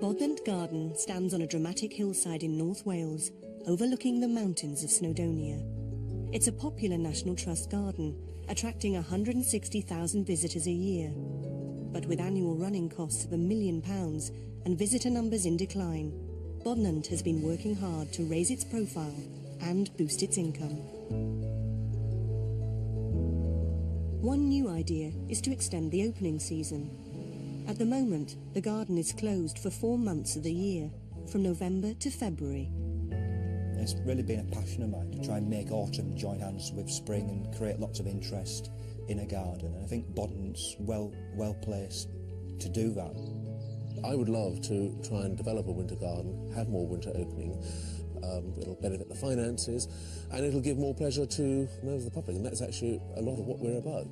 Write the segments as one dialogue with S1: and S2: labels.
S1: Bodnant Garden stands on a dramatic hillside in North Wales, overlooking the mountains of Snowdonia. It's a popular National Trust garden, attracting 160,000 visitors a year. But with annual running costs of £1 million and visitor numbers in decline, Bodnant has been working hard to raise its profile and boost its income. One new idea is to extend the opening season. At the moment, the garden is closed for 4 months of the year, from November to February.
S2: It's really been a passion of mine to try and make autumn join hands with spring and create lots of interest in a garden, and I think Bodnant's well placed to do that.
S3: I would love to try and develop a winter garden, have more winter opening. It'll benefit the finances and it'll give more pleasure to members of the public, and that's actually a lot of what we're about.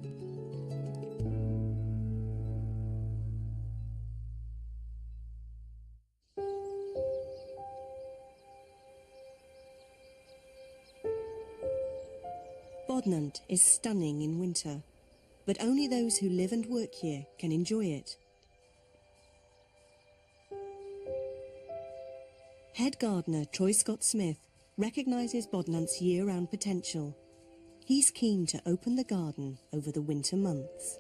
S1: Bodnant is stunning in winter, but only those who live and work here can enjoy it. Head gardener Troy Scott-Smith recognises Bodnant's year-round potential. He's keen to open the garden over the winter months.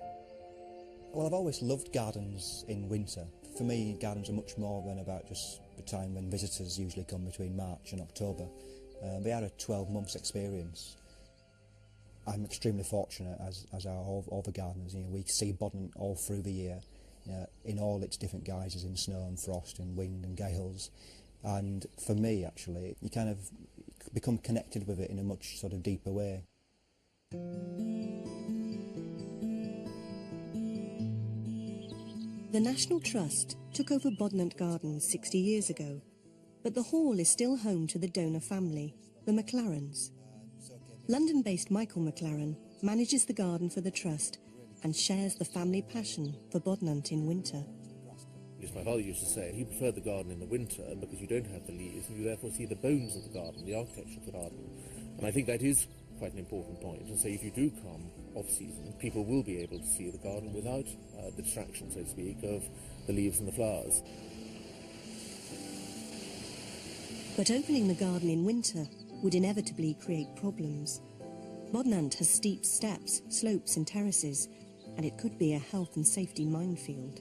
S2: Well, I've always loved gardens in winter. For me, gardens are much more than about just the time when visitors usually come between March and October. They are a 12-month experience. I'm extremely fortunate, as are all the gardeners. You know, we see Bodnant all through the year, in all its different guises, in snow and frost and wind and gales. And for me, actually, you kind of become connected with it in a much sort of deeper way.
S1: The National Trust took over Bodnant Gardens 60 years ago, but the hall is still home to the donor family, the McLarens. London-based Michael McLaren manages the garden for the Trust and shares the family passion for Bodnant in winter.
S3: As my father used to say, he preferred the garden in the winter because you don't have the leaves and you therefore see the bones of the garden, the architecture of the garden. And I think that is quite an important point. And so if you do come off-season, people will be able to see the garden without the distraction, so to speak, of the leaves and the flowers.
S1: But opening the garden in winter would inevitably create problems. Bodnant has steep steps, slopes and terraces, and it could be a health and safety minefield.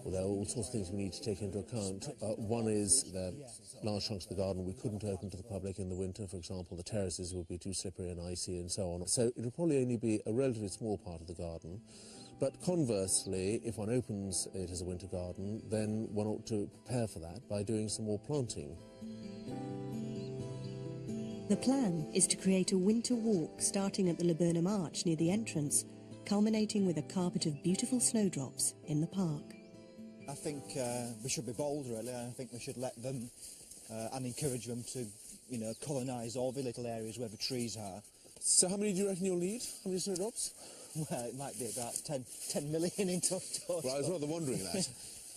S3: Well, there are all sorts of things we need to take into account. One is that large chunks of the garden we couldn't open to the public in the winter. For example, the terraces would be too slippery and icy and so on. So it will probably only be a relatively small part of the garden. But conversely, if one opens it as a winter garden, then one ought to prepare for that by doing some more planting.
S1: The plan is to create a winter walk starting at the Laburnum Arch near the entrance, culminating with a carpet of beautiful snowdrops in the park.
S2: I think we should be bold, really. I think we should let them and encourage them to, you know, colonise all the little areas where the trees are.
S3: So how many do you reckon you'll need? How many snowdrops?
S2: Well, it might be about 10 million in total.
S3: Well, I was rather wondering that.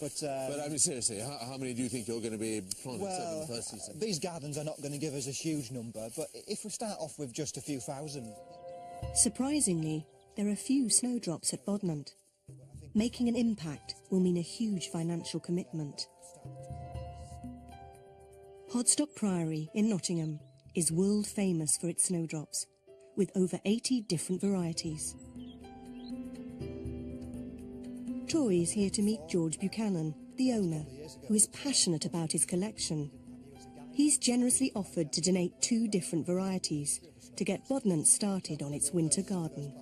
S3: But I mean, seriously, how many do you think you're going to be planting in the first season?
S2: These gardens are not going to give us a huge number, but if we start off with just a few thousand.
S1: Surprisingly, there are few snowdrops at Bodnant. Making an impact will mean a huge financial commitment. Hodstock Priory in Nottingham is world famous for its snowdrops, with over 80 different varieties. Troy is here to meet George Buchanan, the owner, who is passionate about his collection. He's generously offered to donate 2 different varieties to get Bodnant started on its winter garden.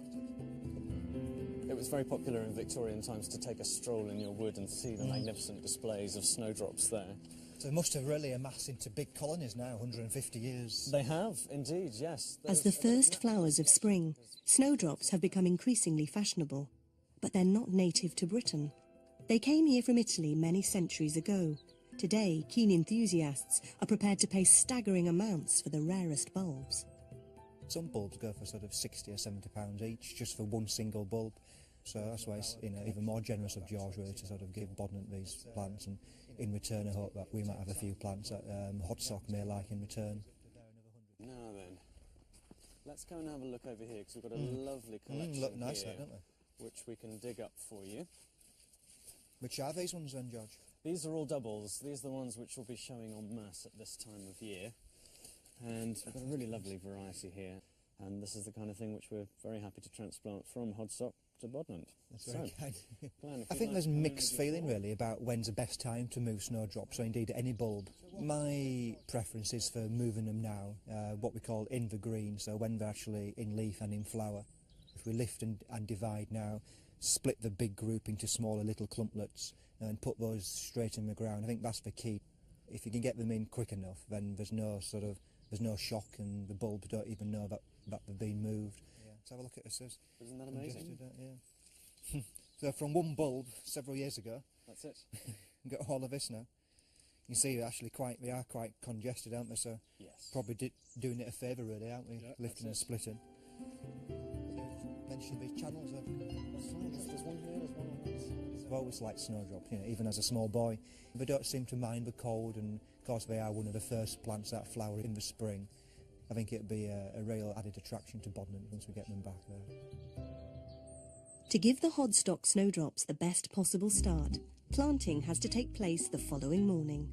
S4: It was very popular in Victorian times to take a stroll in your wood and see the magnificent displays of snowdrops there.
S2: So they must have really amassed into big colonies now, 150 years.
S4: They have, indeed, yes.
S1: As the first flowers of spring, snowdrops have become increasingly fashionable. But they're not native to Britain. They came here from Italy many centuries ago. Today, keen enthusiasts are prepared to pay staggering amounts for the rarest bulbs.
S2: Some bulbs go for sort of 60 or 70 pounds each, just for one single bulb. So that's why it's, you know, even more generous of George, really, to sort of give Bodnant these plants, and in return I hope that we might have a few plants that Hodstock may like in return.
S4: Now then, let's go and have a look over here, because we've got a lovely collection
S2: look nice,
S4: here,
S2: don't they?
S4: which we can dig up for you.
S2: Which are these ones then, George?
S4: These are all doubles. These are the ones which will be showing en masse at this time of year. And we've got a really lovely variety here. And this is the kind of thing which we're very happy to transplant from Hodstock to Bodnant.
S2: That's very kind.
S4: Glenn, if
S2: I
S4: you'd
S2: think
S4: like
S2: there's
S4: to come in
S2: mixed
S4: with your
S2: feeling
S4: thought.
S2: really about when's the best time to move snowdrops, or indeed any bulb. My preference is for moving them now, what we call in the green, so when they're actually in leaf and in flower. If we lift and divide now, split the big group into smaller little clumplets and put those straight in the ground, I think that's the key. If you can get them in quick enough, then there's no shock and the bulbs don't even know that they've been moved. Yeah. Let's have a look at this.
S4: Isn't that amazing?
S2: Yeah. So from one bulb several years ago,
S4: That's it.
S2: we've got all of this now. You can see they are quite congested, aren't they? So
S4: Yes.
S2: probably doing it a favour really, aren't we?
S4: Yeah,
S2: Lifting and
S4: that's it.
S2: splitting. Mention the channels.
S4: That's fine. There's one here, there's one on this.
S2: I've always liked snowdrop, even as a small boy. They don't seem to mind the cold, and of course they are one of the first plants that flower in the spring. I think it'd be a real added attraction to Bodnant once we get them back there.
S1: To give the Hodstock snowdrops the best possible start, planting has to take place the following morning.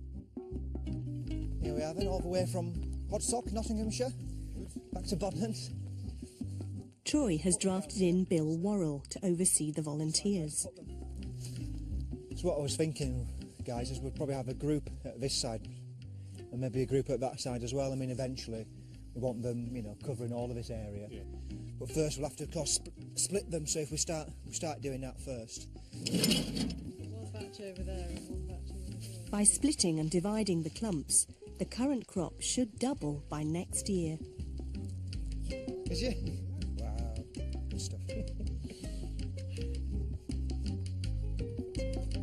S2: Here we are then, all the way from Hodstock, Nottinghamshire, back to Bodnant.
S1: Troy has drafted in Bill Worrell to oversee the volunteers.
S2: So what I was thinking, guys, is we'd probably have a group at this side and maybe a group at that side as well. I mean, eventually we want them, covering all of this area. Yeah. But first we'll have to, of course, split them. So if we start doing that first.
S5: One batch over there and one batch over there.
S1: By splitting and dividing the clumps, the current crop should double by next year.
S2: Is it? Wow, good stuff.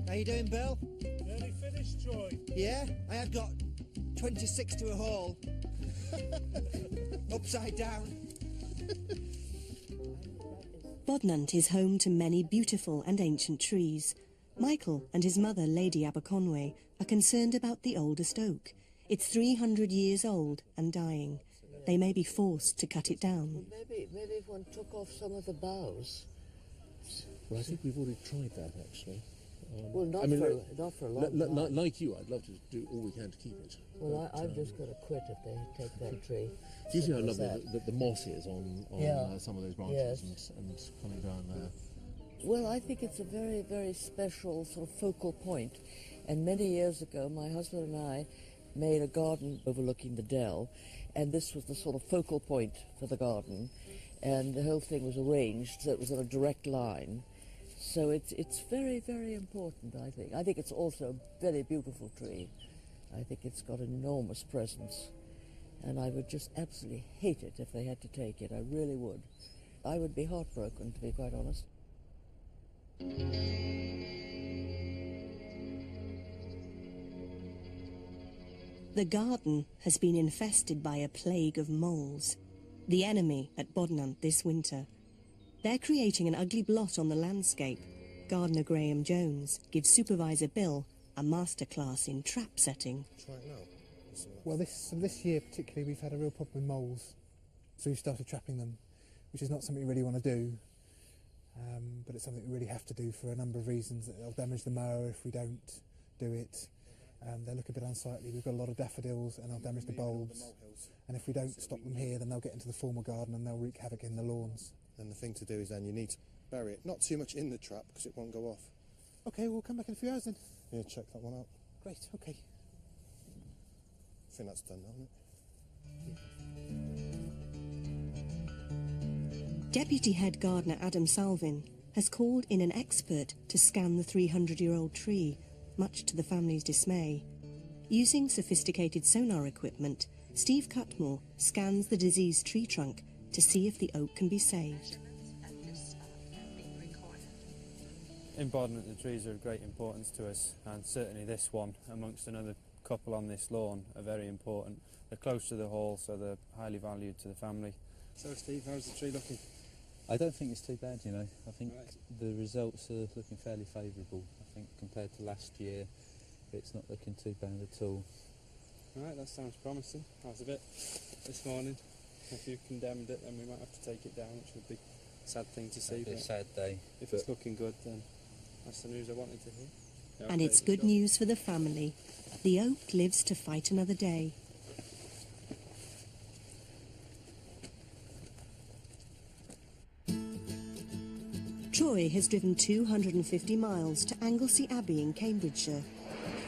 S2: How you doing, Bill?
S6: Nearly finished, Troy.
S2: Yeah, I have got 26 to a hole. Upside down.
S1: Bodnant is home to many beautiful and ancient trees. Michael and his mother, Lady Aberconway, are concerned about the oldest oak. It's 300 years old and dying. They may be forced to cut it down.
S7: Maybe if one took off some of the boughs.
S3: Well, I think we've already tried that, actually.
S7: Well, not for a long time.
S3: Like you, I'd love to do all we can to keep it.
S7: Well, I've just got to quit if they take that tree.
S3: Do you see how
S7: Simple as
S3: lovely the moss is on
S7: Yeah.
S3: some of those branches and coming down there?
S7: Well, I think it's a very, very special sort of focal point. And many years ago, my husband and I made a garden overlooking the dell, and this was the sort of focal point for the garden. And the whole thing was arranged so it was on a direct line. So it's very, very important, I think. I think it's also a very beautiful tree. I think it's got an enormous presence. And I would just absolutely hate it if they had to take it. I really would. I would be heartbroken, to be quite honest.
S1: The garden has been infested by a plague of moles, the enemy at Bodnant this winter. They're creating an ugly blot on the landscape. Gardener Graham Jones gives Supervisor Bill a masterclass in trap setting.
S6: Try it now.
S8: Well, this year particularly, we've had a real problem with moles, so we've started trapping them, which is not something we really want to do, but it's something we really have to do for a number of reasons. They'll damage the mower if we don't do it. They look a bit unsightly. We've got a lot of daffodils and they'll damage the bulbs. And if we don't stop them here, then they'll get into the formal garden and they'll wreak havoc in the lawns.
S6: And the thing to do is then you need to bury it, not too much in the trap because it won't go off.
S8: Okay, we'll come back in a few hours then.
S6: Yeah, check that one out.
S8: Great, okay.
S6: I think that's done now, isn't it?
S1: Deputy Head Gardener Adam Salvin has called in an expert to scan the 300-year-old tree, much to the family's dismay. Using sophisticated sonar equipment, Steve Cutmore scans the diseased tree trunk to see if the oak can be saved.
S9: In Bodnant, the trees are of great importance to us, and certainly this one, amongst another couple on this lawn, are very important. They're close to the hall, so they're highly valued to the family.
S4: So, Steve, how's the tree looking?
S10: I don't think it's too bad, I think the results are looking fairly favourable. I think compared to last year, it's not looking too bad at all.
S9: Right, that sounds promising. How's a bit this morning? If you've condemned it, then we might have to take it down, which would be a sad thing to see.
S10: It'll be a
S9: but
S10: sad day.
S9: if it's looking good, then that's the news I wanted to hear.
S1: And it's good news for the family. The oak lives to fight another day. Troy has driven 250 miles to Anglesey Abbey in Cambridgeshire.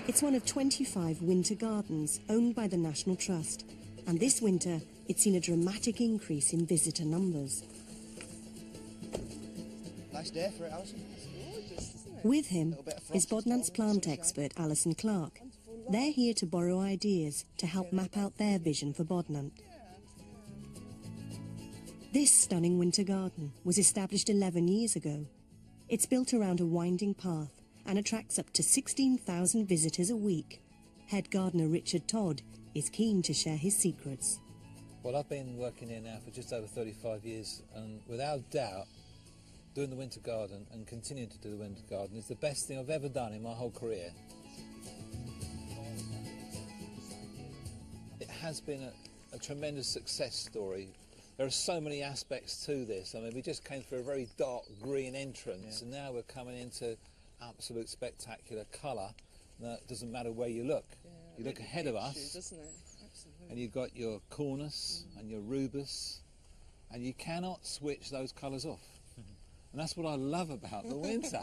S1: It's one of 25 winter gardens owned by the National Trust, and this winter it's seen a dramatic increase in visitor numbers.
S2: Nice day for it, Alison.
S1: With him is Bodnant's plant expert Alison Clark. They're here to borrow ideas to help map out their vision for Bodnant. This stunning winter garden was established 11 years ago. It's built around a winding path and attracts up to 16,000 visitors a week. Head gardener Richard Todd is keen to share his secrets.
S11: Well, I've been working here now for just over 35 years, and without doubt, doing the winter garden and continuing to do the winter garden is the best thing I've ever done in my whole career. It has been a tremendous success story. There are so many aspects to this. I mean, we just came through a very dark green entrance, and now we're coming into absolute spectacular colour. Now, it doesn't matter where you look. You look ahead of us,
S5: doesn't it? Absolutely.
S11: and you've got your cornus and your rubus, and you cannot switch those colours off. And that's what I love about the winter.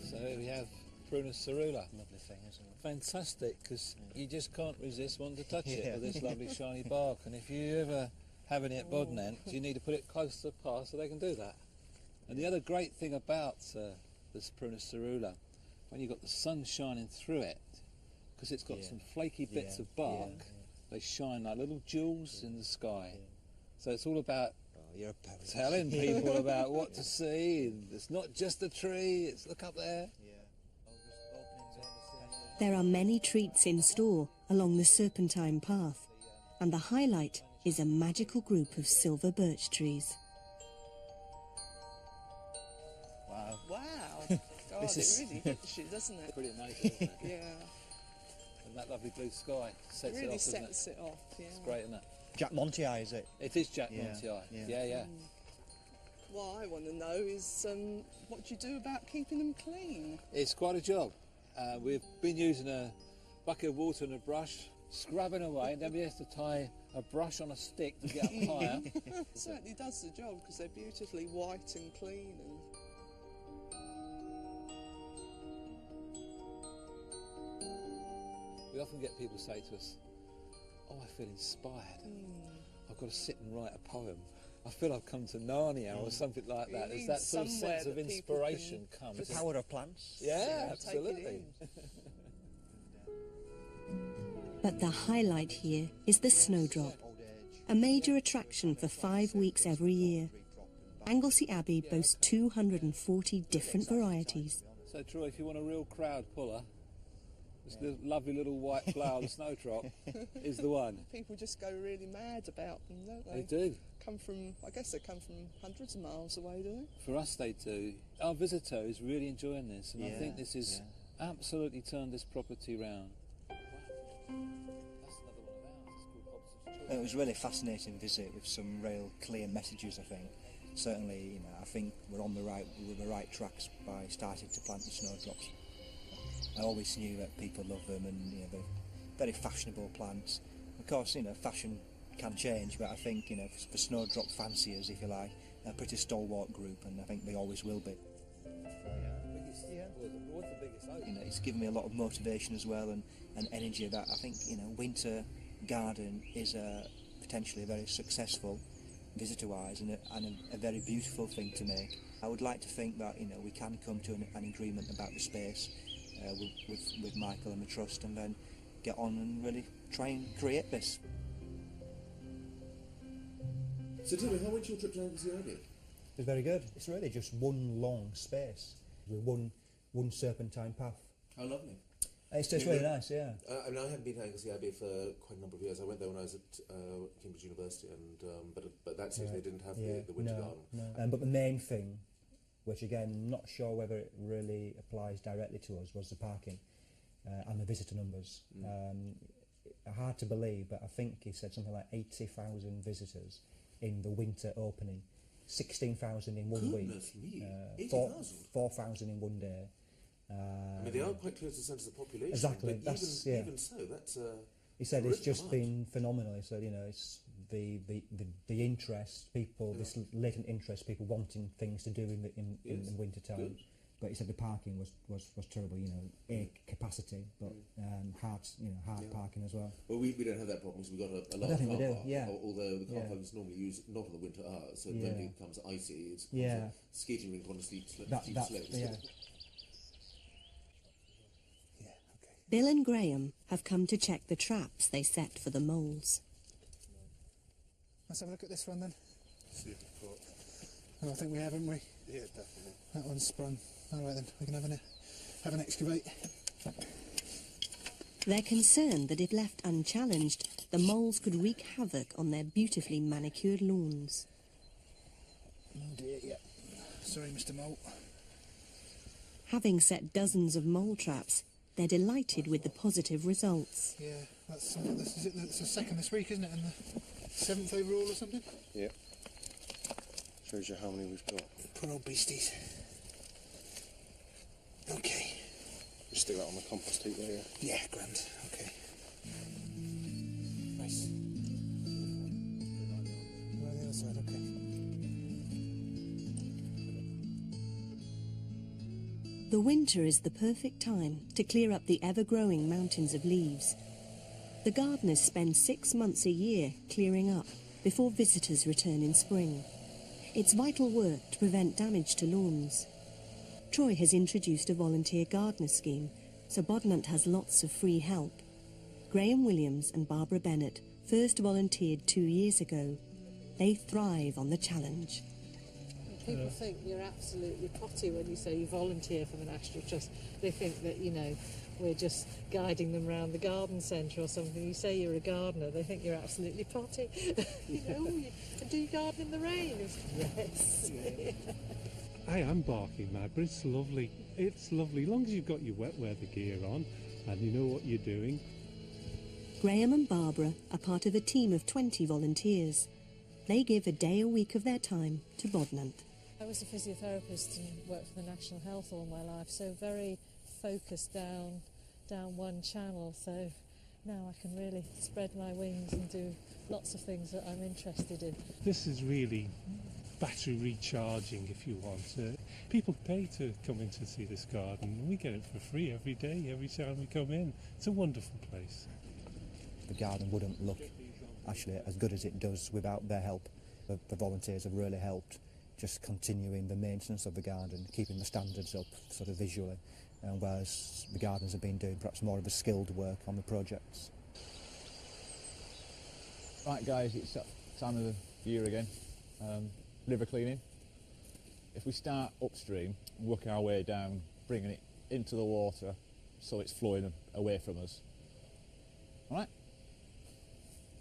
S11: So we have Prunus cerula.
S10: Lovely thing, isn't it?
S11: Fantastic, because you just can't resist wanting to touch it with this lovely shiny bark. And if you ever have any at Bodnant, you need to put it close to the path so they can do that. And the other great thing about this Prunus cerula, when you've got the sun shining through it, because it's got some flaky bits of bark, they shine like little jewels in the sky. So it's all about telling people about what to see. And it's not just a tree, it's look up there.
S1: There are many treats in store along the serpentine path, and the highlight is a magical group of silver birch trees.
S11: Wow.
S5: Wow. God, it really hits you, doesn't it?
S11: Pretty amazing, isn't it?
S5: Yeah.
S11: And that lovely blue sky sets
S5: It really
S11: it off, doesn't
S5: sets it off, yeah.
S11: It's great, isn't it?
S2: Jack Monty Eye, is it?
S11: It is Jack
S2: Yeah,
S11: Monty Eye.
S2: yeah.
S11: Yeah.
S5: What I want to know is what do you do about keeping them clean?
S11: It's quite a job. We've been using a bucket of water and a brush, scrubbing away, and then we have to tie a brush on a stick to get up higher.
S5: It certainly does the job because they're beautifully white and clean. And
S11: We often get people say to us, "Oh, I feel inspired. I've got to sit and write a poem. I feel I've come to Narnia or something like that." There's that sort of sense of inspiration comes.
S2: The power of plants.
S11: Yeah,
S5: take it
S11: absolutely.
S1: But the highlight here is the snowdrop, a major attraction for 5 weeks every year. Anglesey Abbey boasts 240 different varieties.
S11: So, Troy, if you want a real crowd puller, this lovely little white flower, the snowdrop, is the one.
S5: people just go really mad about them, don't
S11: They
S5: they?
S11: do.
S5: I guess they come from hundreds of miles away, do they?
S11: For us, they do. Our visitor is really enjoying this, and I think this is absolutely turned this property round.
S2: It was a really fascinating visit with some real clear messages, I think. Certainly, I think we're on the right tracks by starting to plant the snowdrops. I always knew that people love them, and they're very fashionable plants. Of course, fashion can change, but I think, for snowdrop fanciers, if you like, they're a pretty stalwart group, and I think they always will be. It's given me a lot of motivation as well, and energy that I think, winter garden is potentially very successul visitor-wise and a very beautiful thing to make. I would like to think that, we can come to an agreement about the space with Michael and the Trust, and then get on and really try and create this.
S3: So tell me, how went your trip to Anglesey Abbey?
S2: It was very good. It's really just one long space with one serpentine path.
S3: How lovely.
S2: It's really nice, yeah.
S3: I haven't been to Anglesey Abbey for quite a number of years. I went there when I was at Cambridge University, and but that season they didn't have the winter garden.
S2: No. But the main thing, which again, not sure whether it really applies directly to us, was the parking and the visitor numbers. Hard to believe, but I think he said something like 80,000 visitors in the winter opening. 16,000 in 1 week.
S12: Goodness me,
S2: 4,000
S12: 80,000.
S2: in 1 day.
S12: I mean, they are quite close to the centre of the population.
S2: Exactly.
S12: But
S2: That's,
S12: even so, that's.
S2: He said it's just
S12: amount.
S2: been phenomenal. He said, you know, it's the interest, people, this latent interest, people wanting things to do in winter time.
S12: Good.
S2: But he said the parking was terrible. You know, capacity, but hard parking as well.
S12: Well, we don't have that problem because we've got a
S2: I
S12: large
S2: don't think we
S12: car
S2: do,
S12: park.
S2: yeah.
S12: Although the car
S2: Yeah.
S12: park is normally used not on the winter hours, so
S2: Yeah.
S12: when it becomes icy, it's
S2: Yeah.
S12: a skating rink on a steep slope.
S2: Yeah.
S1: Bill and Graham have come to check the traps they set for the moles.
S8: Let's have a look at this one then.
S6: See if we've got.
S8: Oh, I think we have, haven't we?
S6: Yeah, definitely.
S8: That one's sprung. All right then, we can have an excavate.
S1: They're concerned that if left unchallenged, the moles could wreak havoc on their beautifully manicured lawns.
S8: Oh dear, yeah. Sorry, Mr. Mole.
S1: Having set dozens of mole traps, they're delighted with the positive results.
S8: Yeah, that's the second this week, isn't it? And the 7th overall or something?
S6: Yeah. Shows you how many we've got.
S8: Poor old beasties. Okay.
S6: Just stick that on the compost heap there, yeah?
S8: Yeah, grand. Okay. Nice. Right on the other side, okay.
S1: The winter is the perfect time to clear up the ever-growing mountains of leaves. The gardeners spend 6 months a year clearing up before visitors return in spring. It's vital work to prevent damage to lawns. Troy has introduced a volunteer gardener scheme, so Bodnant has lots of free help. Graham Williams and Barbara Bennett first volunteered 2 years ago. They thrive on the challenge.
S13: People think you're absolutely potty when you say you volunteer for the National Trust. They think that, you know, we're just guiding them around the garden centre or something. You say you're a gardener, they think you're absolutely potty. You know, do you garden in the rain? Yes.
S14: I am barking mad, but it's lovely. It's lovely, as long as you've got your wet weather gear on and you know what you're doing.
S1: Graham and Barbara are part of a team of 20 volunteers. They give a day a week of their time to Bodnant.
S13: I was a physiotherapist and worked for the National Health all my life, so very focused down one channel. So now I can really spread my wings and do lots of things that I'm interested in.
S14: This is really battery recharging, if you want. People pay to come in to see this garden, and we get it for free every day, every time we come in. It's a wonderful place.
S2: The garden wouldn't look actually as good as it does without their help. The volunteers have really helped just continuing the maintenance of the garden, keeping the standards up sort of visually, whereas the gardens have been doing perhaps more of the skilled work on the projects.
S15: Right guys, it's that time of the year again, river cleaning. If we start upstream, work our way down, bringing it into the water so it's flowing away from us. All right?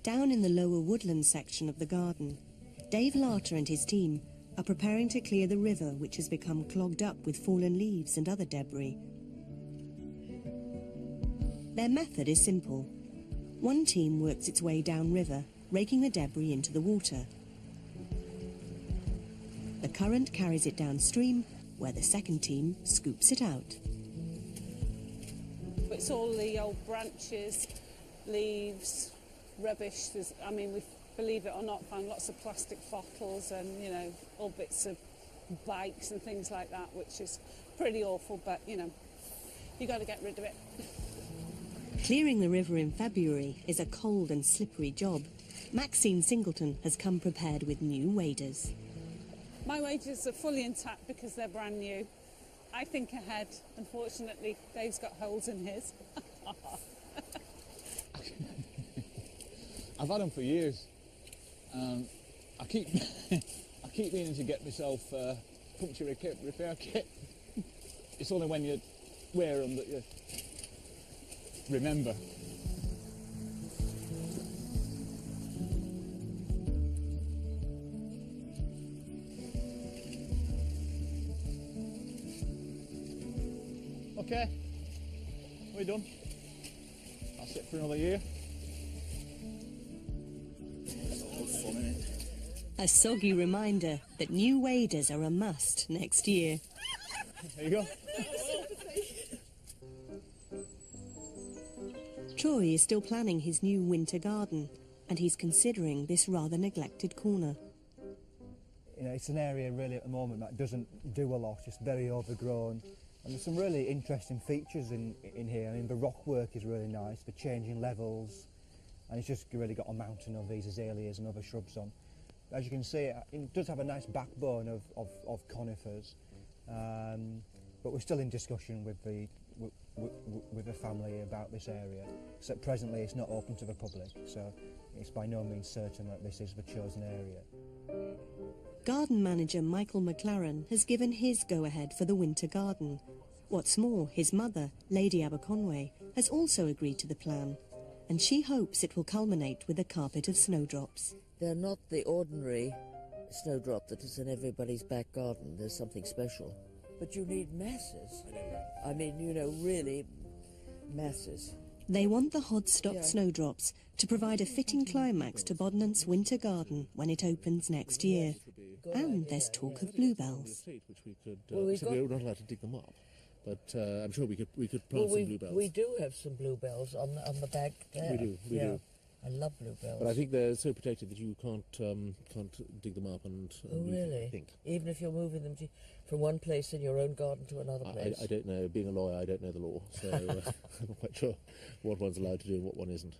S1: Down in the lower woodland section of the garden, Dave Larter and his team are preparing to clear the river, which has become clogged up with fallen leaves and other debris. Their method is simple. One team works its way downriver, raking the debris into the water. The current carries it downstream, where the second team scoops it out.
S16: It's all the old branches, leaves, rubbish. I mean, we, believe it or not, found lots of plastic bottles and, you know, all bits of bikes and things like that, which is pretty awful, but, you know, you got to get rid of it.
S1: Clearing the river in February is a cold and slippery job. Maxine Singleton has come prepared with new waders.
S16: My waders are fully intact because they're brand new. I think ahead. Unfortunately, Dave's got holes in his.
S15: I've had them for years. I keep meaning to get myself a puncture repair kit. It's only when you wear them that you remember. Okay, we're done. That's it for another year.
S17: It's all fun, isn't it?
S1: A soggy reminder that new waders are a must next year.
S15: There you go.
S1: Troy is still planning his new winter garden, and he's considering this rather neglected corner.
S2: You know, it's an area really at the moment that doesn't do a lot, just very overgrown. And there's some really interesting features in here. I mean, the rock work is really nice, the changing levels, and it's just really got a mountain of these azaleas and other shrubs on. As you can see, it does have a nice backbone of conifers, but we're still in discussion with the family about this area. Except presently it's not open to the public, so it's by no means certain that this is the chosen area.
S1: Garden manager Michael McLaren has given his go-ahead for the winter garden. What's more, his mother, Lady Aberconway, has also agreed to the plan, and she hopes it will culminate with a carpet of snowdrops.
S7: They're not the ordinary snowdrop that is in everybody's back garden. There's something special. But you need masses. I mean, you know, really masses.
S1: They want the Hodstock snowdrops to provide a fitting climax to Bodnant's winter garden when it opens next year. And there's talk of bluebells.
S3: Which we could, we're not allowed to dig them up, but I'm sure we could plant some bluebells.
S7: We do have some bluebells on the back there.
S3: We do.
S7: I love bluebells.
S3: But I think they're so protected that you can't dig them up and
S7: really?
S3: I think.
S7: Even if you're moving them from one place in your own garden to another place?
S3: I don't know. Being a lawyer, I don't know the law, so I'm not quite sure what one's allowed to do and what one isn't.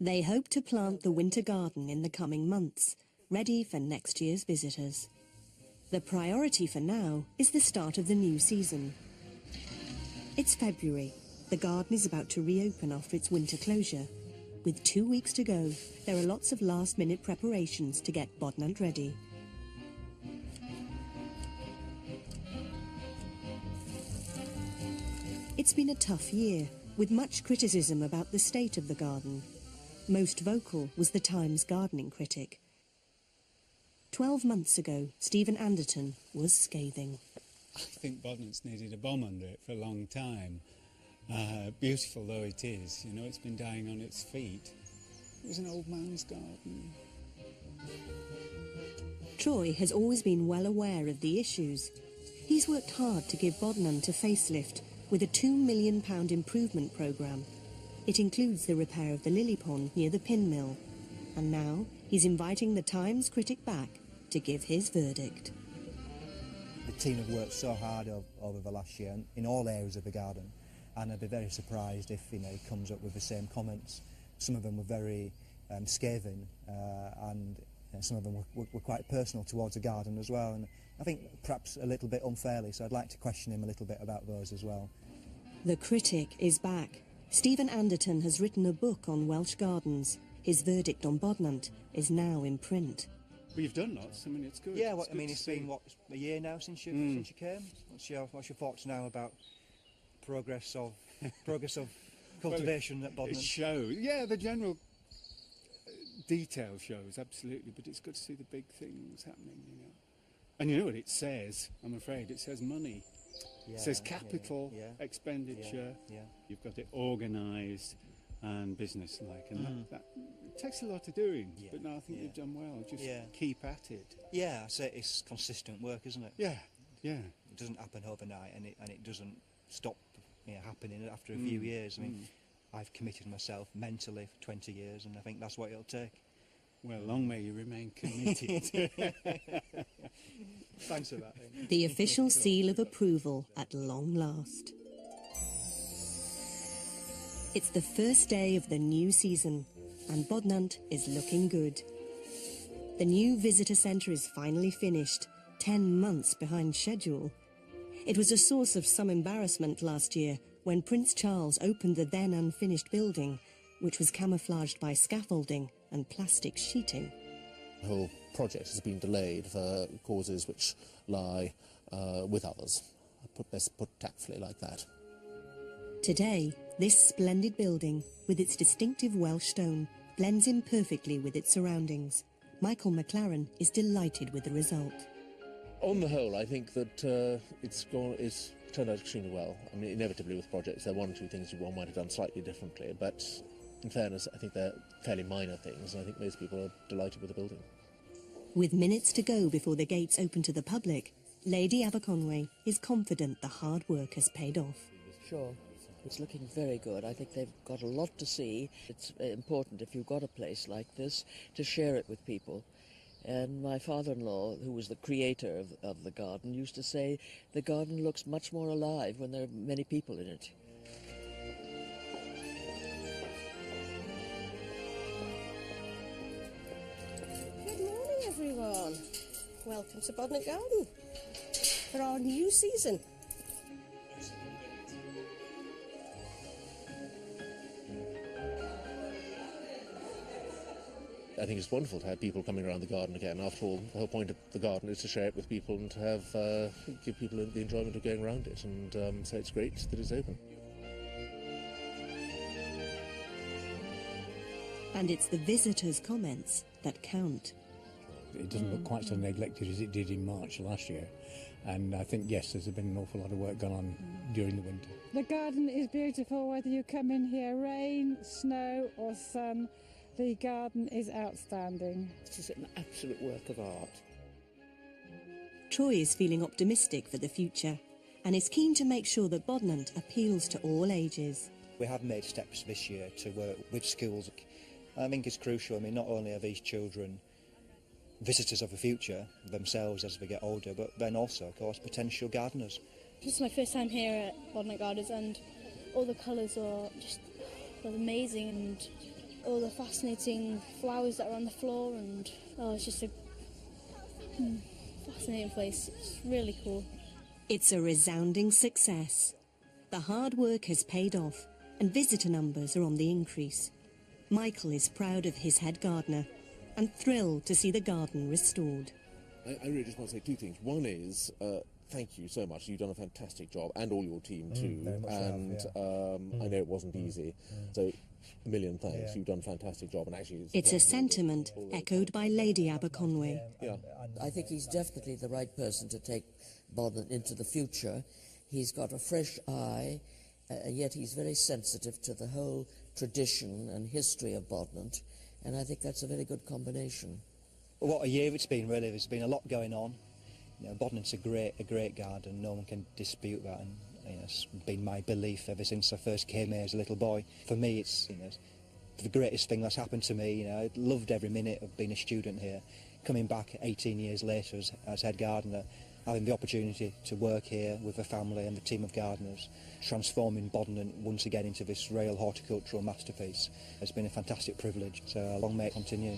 S1: They hope to plant the winter garden in the coming months, ready for next year's visitors. The priority for now is the start of the new season. It's February. The garden is about to reopen after its winter closure. With 2 weeks to go, there are lots of last-minute preparations to get Bodnant ready. It's been a tough year, with much criticism about the state of the garden. Most vocal was the Times gardening critic. 12 months ago, Stephen Anderton was scathing.
S17: I think Bodnant's needed a bomb under it for a long time. Beautiful though it is, you know, it's been dying on its feet. It was an old man's garden.
S1: Troy has always been well aware of the issues. He's worked hard to give Bodnant a facelift with a £2 million improvement programme. It includes the repair of the lily pond near the pin mill. And now he's inviting the Times critic back to give his verdict.
S2: The team have worked so hard over the last year in all areas of the garden, and I'd be very surprised if he comes up with the same comments. Some of them were very scathing, and some of them were quite personal towards the garden as well, and I think perhaps a little bit unfairly, so I'd like to question him a little bit about those as well.
S1: The critic is back. Stephen Anderton has written a book on Welsh gardens. His verdict on Bodnant is now in print.
S17: Well, you've done lots, I mean, it's good.
S2: Yeah,
S17: it's
S2: it's been, a year now since you came? What's your thoughts now about progress of cultivation at Bodnant?
S17: It shows, yeah, the general detail shows, absolutely, but it's good to see the big things happening, you know. And you know what it says, I'm afraid, it says money. It says capital expenditure. You've got it organised and business-like, and that it takes a lot of doing, but no, I think you've done well, just keep at it.
S2: Yeah, I say it's consistent work, isn't it?
S17: Yeah.
S2: It doesn't happen overnight, and it doesn't stop happening after a few years. I mean, I've committed myself mentally for 20 years, and I think that's what it'll take.
S17: Well, long may you remain committed.
S2: Thanks for that.
S1: The official seal of approval at long last. It's the first day of the new season, and Bodnant is looking good. The new visitor centre is finally finished, 10 months behind schedule. It was a source of some embarrassment last year when Prince Charles opened the then unfinished building, which was camouflaged by scaffolding and plastic sheeting.
S3: The whole project has been delayed for causes which lie with others. Best put tactfully like that.
S1: Today, this splendid building, with its distinctive Welsh stone, blends in perfectly with its surroundings. Michael McLaren is delighted with the result.
S3: On the whole, I think that it's turned out extremely well. I mean, inevitably with projects, there are one or two things one might have done slightly differently, but in fairness, I think they're fairly minor things, and I think most people are delighted with the building.
S1: With minutes to go before the gates open to the public, Lady Aberconway is confident the hard work has paid off.
S7: Sure. It's looking very good. I think they've got a lot to see. It's important, if you've got a place like this, to share it with people. And my father-in-law, who was the creator of the garden, used to say the garden looks much more alive when there are many people in it.
S18: Good morning, everyone. Welcome to Bodnant Garden for our new season.
S3: I think it's wonderful to have people coming around the garden again. After all, the whole point of the garden is to share it with people and to have give people the enjoyment of going around it. And so it's great that it's open.
S1: And it's the visitors' comments that count.
S19: It doesn't look quite so neglected as it did in March last year. And I think, yes, there's been an awful lot of work gone on during the winter.
S20: The garden is beautiful whether you come in here rain, snow or sun. The garden is outstanding.
S7: This is an absolute work of art.
S1: Troy is feeling optimistic for the future and is keen to make sure that Bodnant appeals to all ages.
S2: We have made steps this year to work with schools. I think it's crucial. I mean, not only are these children visitors of the future themselves as they get older, but then also, of course, potential gardeners.
S21: This is my first time here at Bodnant Gardens, and all the colours are just amazing, and all the fascinating flowers that are on the floor, and it's just a fascinating place. It's really cool.
S1: It's a resounding success. The hard work has paid off and visitor numbers are on the increase. Michael is proud of his head gardener and thrilled to see the garden restored.
S3: I really just want to say two things. One is, thank you so much. You've done a fantastic job, and all your team too.
S2: Very much
S3: And I know it wasn't easy. So a million thanks. You've done a fantastic job. And actually,
S1: It's a sentiment echoed by Lady Aberconway.
S3: Yeah.
S7: I think he's definitely the right person to take Bodnant into the future. He's got a fresh eye, yet he's very sensitive to the whole tradition and history of Bodnant, and I think that's a very good combination.
S2: Well, what a year it's been, really. There's been a lot going on. You know, Bodnant's a great garden. No one can dispute that, and it's been my belief ever since I first came here as a little boy. For me, it's the greatest thing that's happened to me. I loved every minute of being a student here. Coming back 18 years later as head gardener, having the opportunity to work here with the family and the team of gardeners, transforming Bodnant once again into this real horticultural masterpiece, has been a fantastic privilege. So long may it continue.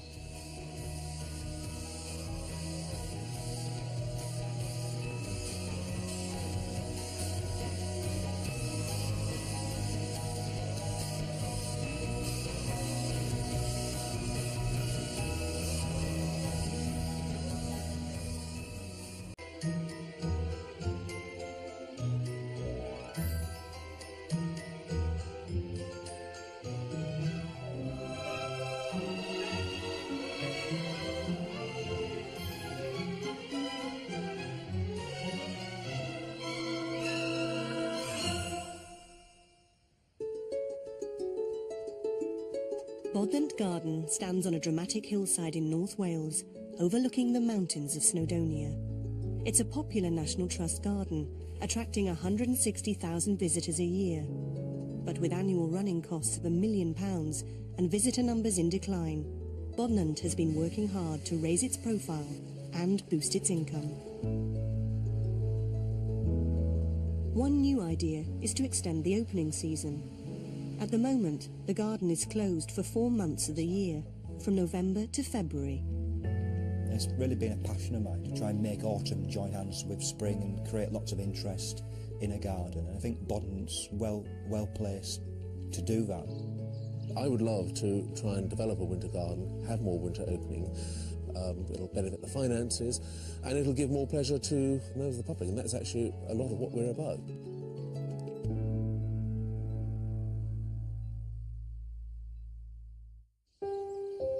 S1: Bodnant Garden stands on a dramatic hillside in North Wales, overlooking the mountains of Snowdonia. It's a popular National Trust garden, attracting 160,000 visitors a year. But with annual running costs of £1 million and visitor numbers in decline, Bodnant has been working hard to raise its profile and boost its income. One new idea is to extend the opening season. At the moment, the garden is closed for 4 months of the year, from November to February.
S2: It's really been a passion of mine to try and make autumn join hands with spring and create lots of interest in a garden. And I think Bodnant's well placed to do that.
S3: I would love to try and develop a winter garden, have more winter opening. It'll benefit the finances, and it'll give more pleasure to members of the public, and that's actually a lot of what we're about.